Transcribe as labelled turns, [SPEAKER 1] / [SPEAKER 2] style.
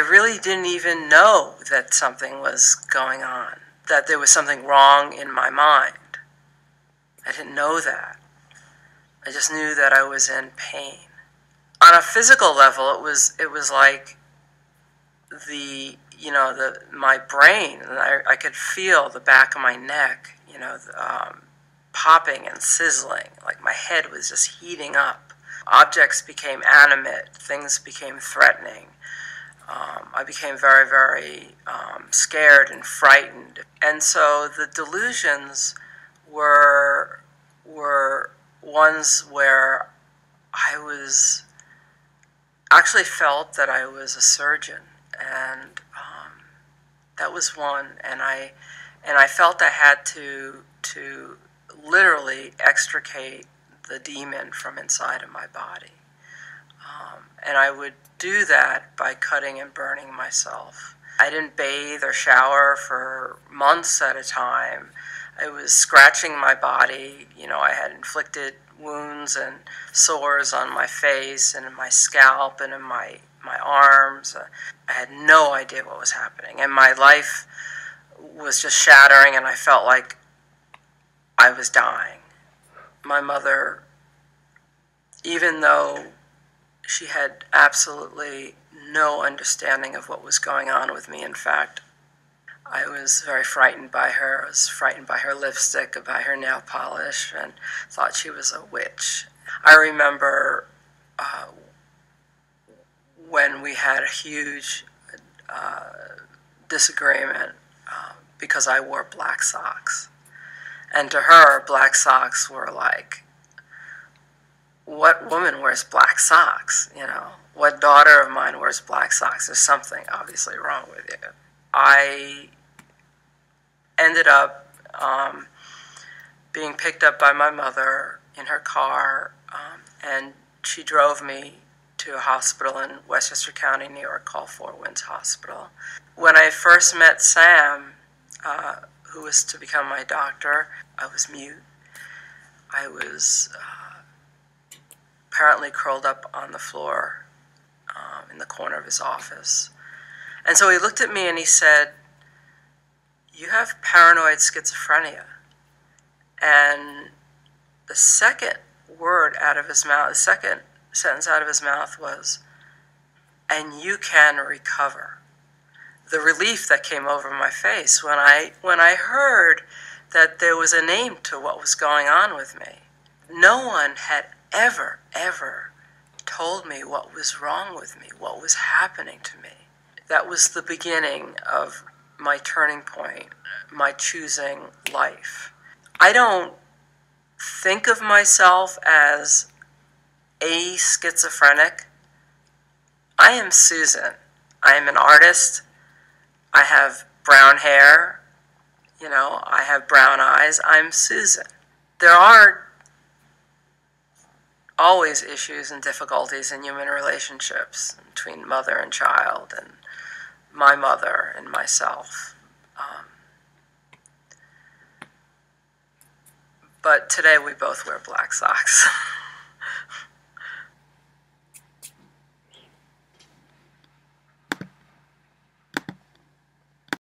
[SPEAKER 1] really didn't even know that something was going on, that there was something wrong in my mind. I didn't know that. I just knew that I was in pain. On a physical level, it was like my brain, and I could feel the back of my neck, popping and sizzling, like my head was just heating up. Objects became animate, things became threatening. I became very, very scared and frightened. And so the delusions were ones where I actually felt that I was a surgeon, and that was one. And I felt I had to literally extricate the demon from inside of my body. And I would do that by cutting and burning myself. I didn't bathe or shower for months at a time. I was scratching my body. I had inflicted wounds and sores on my face and in my scalp and in my arms. I had no idea what was happening. And my life was just shattering, and I felt like I was dying. My mother, even though she had absolutely no understanding of what was going on with me, in fact, I was very frightened by her. I was frightened by her lipstick, by her nail polish, and thought she was a witch. I remember when we had a huge disagreement because I wore black socks. And to her, black socks were like, what woman wears black socks? What daughter of mine wears black socks? There's something obviously wrong with you. I ended up being picked up by my mother in her car, and she drove me to a hospital in Westchester County, New York, called Four Winds Hospital. When I first met Sam, who was to become my doctor, I was mute. I was apparently curled up on the floor in the corner of his office. And so he looked at me and he said, "You have paranoid schizophrenia." And the second word out of his mouth, the second sentence out of his mouth was, "And you can recover." The relief that came over my face when I heard that there was a name to what was going on with me. No one had ever told me what was wrong with me, what was happening to me. That was the beginning of my turning point, my choosing life. I don't think of myself as a schizophrenic. I am Susan. I am an artist. I have brown hair. I have brown eyes. I'm Susan. There are always issues and difficulties in human relationships between mother and child, and my mother and myself. But today we both wear black socks.